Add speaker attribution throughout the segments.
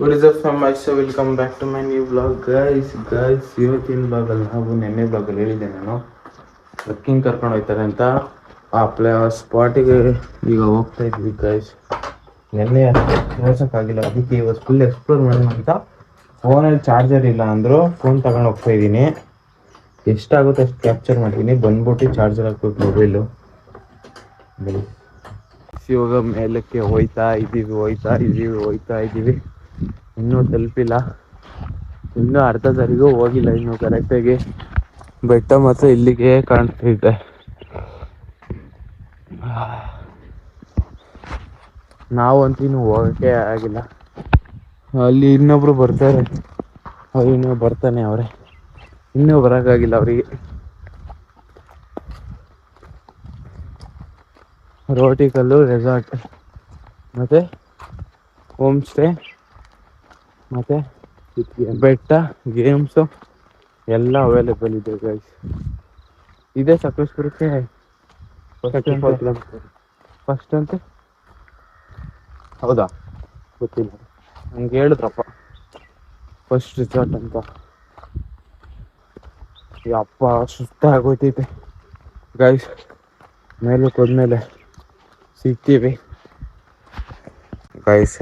Speaker 1: What is up from myself? Welcome back to my new vlog, guys. ಇವತ್ತಿನ ಬ್ಲಾಗಲ್ಲಿ ನಾವು ನೆನ್ನೆ ಬ್ಲಾಗಲ್ಲಿ ಹೇಳಿದ್ದೆ ನಾನು ಟ್ರೆಕ್ಕಿಂಗ್ ಕರ್ಕೊಂಡು ಹೋಗ್ತಾರೆ ಅಂತ ಆ ಸ್ಪಾಟಿಗೆ ಈಗ ಹೋಗ್ತಾ ಇದ್ವಿ ಗೈಸ್. ನೆನ್ನೆ ತೋರ್ಸೋಕ್ಕಾಗಿಲ್ಲ, ಅದಕ್ಕೆ ಇವತ್ತು ಫುಲ್ ಎಕ್ಸ್ಪ್ಲೋರ್ ಮಾಡೋಣ ಅಂತ. ಫೋನಲ್ಲಿ ಚಾರ್ಜರ್ ಇಲ್ಲ ಅಂದರು, ಫೋನ್ ತಗೊಂಡು ಹೋಗ್ತಾ ಇದ್ದೀನಿ. ಎಷ್ಟಾಗುತ್ತೆ ಅಷ್ಟು ಕ್ಯಾಪ್ಚರ್ ಮಾಡ್ತೀನಿ. ಬಂದ್ಬಿಟ್ಟು ಚಾರ್ಜರ್ ಹಾಕ್ಬೇಕು ಮೊಬೈಲು. ಇವಾಗ ಮೇಲಕ್ಕೆ ಹೋಯ್ತಾ ಇದ್ದೀವಿ. ಇನ್ನೂ ತಲುಪಿಲ್ಲ, ಇನ್ನೂ ಅರ್ಧ ಸರಿಗೂ ಹೋಗಿಲ್ಲ. ಇನ್ನು ಕರೆಕ್ಟಾಗಿ ಬೆಟ್ಟ ಮಾತ್ರ ಇಲ್ಲಿಗೆ ಕಾಣ್ತಿದ್ದೆ. ನಾವಂತೂ ಇನ್ನೂ ಹೋಗೋಕ್ಕೆ ಆಗಿಲ್ಲ. ಅಲ್ಲಿ ಇನ್ನೊಬ್ರು ಬರ್ತಾರೆ, ಅವ್ರು ಇನ್ನೂ ಬರ್ತಾನೆ ಅವರೇ, ಇನ್ನೂ ಬರೋಕ್ಕಾಗಿಲ್ಲ ಅವರಿಗೆ. ರೋಟಿಕಲ್ಲು ರೆಸಾರ್ಟ್ ಮತ್ತು ಹೋಮ್ ಸ್ಟೇ ಮತ್ತು ಬೆಟ್ಟ, ಗೇಮ್ಸು ಎಲ್ಲ ಅವೈಲೇಬಲ್ ಇದೆ ಗೈಸ್. ಇದೇ ಸಕಲೇಶ್ಪುರಕ್ಕೆ ಫಸ್ಟ್ ಅಂತೆ. ಹೌದಾ, ಗೊತ್ತಿಲ್ಲ, ನಂಗೆ ಹೇಳಿದ್ರಪ್ಪ ಫಸ್ಟ್ ರಿಸಾರ್ಟ್ ಅಂತ. ಯಪ್ಪ ಸುಸ್ತಾಗೋಯ್ತೈತೆ ಗೈಸ್. ಮೇಲಕ್ಕೆ ಹೋದ್ಮೇಲೆ ಸಿಗ್ತೀವಿ ಗೈಸ್.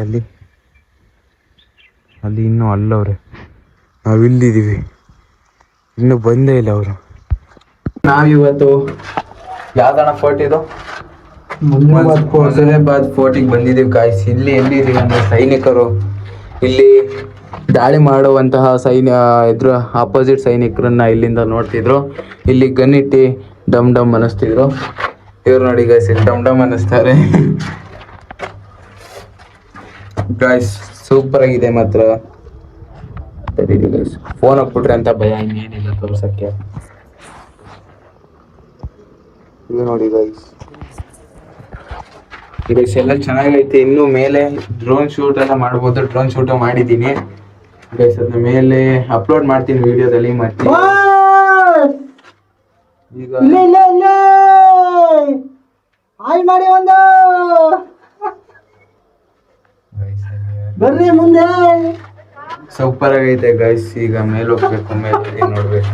Speaker 1: ಅಲ್ಲಿ ಇನ್ನೂ ಅಲ್ಲವ್ರೆ, ನಾವಿಲ್ಲಿದ್ದೀವಿ, ಇನ್ನೂ ಬಂದೇ ಇಲ್ಲ ಅವರು. ನಾವಿವತ್ತು ಯಾವ್ದಣ್ಣ ಫೋರ್ಟ್ ಇದು, ಮೊದಲೇಬಾದ್ ಫೋರ್ಟಿಗೆ ಬಂದಿದ್ದೀವಿ ಗಾಯ್ಸ್. ಇಲ್ಲಿ ಎಲ್ಲಿದ್ದೀವಿ ಅಂದರೆ ಸೈನಿಕರು ಇಲ್ಲಿ ದಾಳಿ ಮಾಡುವಂತಹ ಎದುರು ಆಪೋಸಿಟ್ ಸೈನಿಕರನ್ನ ಇಲ್ಲಿಂದ ನೋಡ್ತಿದ್ರು. ಇಲ್ಲಿ ಗನ್ನಿಟ್ಟಿ ಡಮ್ ಡಮ್ ಅನ್ನಿಸ್ತಿದ್ರು. ಇವ್ರು ನೋಡಿ ಗಾಯ್ಸ್, ಇಲ್ಲಿ ಡಮ್ ಡಮ್ ಅನ್ನಿಸ್ತಾರೆ ಗಾಯ್ಸ್. ಸೂಪರ್ ಆಗಿದೆ ಮಾತ್ರ. ಫೋನ್ ಹಾಕ್ಬಿಟ್ರೆ ಅಂತ ಭಯ, ಇನ್ನೇನಿಲ್ಲ ತೋರ್ಸಕ್ಕೆ. ಇದು ನೋಡಿ ಗೈಸ್, ಎಲ್ಲ ಚೆನ್ನಾಗೈತೆ. ಇನ್ನು ಮೇಲೆ ಡ್ರೋನ್ ಶೂಟ್ ಎಲ್ಲ ಮಾಡ್ಬೋದು. ಡ್ರೋನ್ ಶೂಟ್ ಮಾಡಿದ್ದೀನಿ ಗೈಸ್, ಅದನ್ನ ಮೇಲೆ ಅಪ್ಲೋಡ್ ಮಾಡ್ತೀನಿ ವಿಡಿಯೋದಲ್ಲಿ. ಮತ್ತೆ ಈಗ
Speaker 2: ಹಾಯ್ ಮಾಡಿ ಒಂದು ಬರ್ರಿ ಮುಂದೆ.
Speaker 1: ಸೂಪರ್ ಆಗೈತೆ ಗೈಸ್. ಈಗ ಮೇಲೆ ಹೋಗ್ಬೇಕು, ಮೇಲೆ ನೋಡ್ಬೇಕು.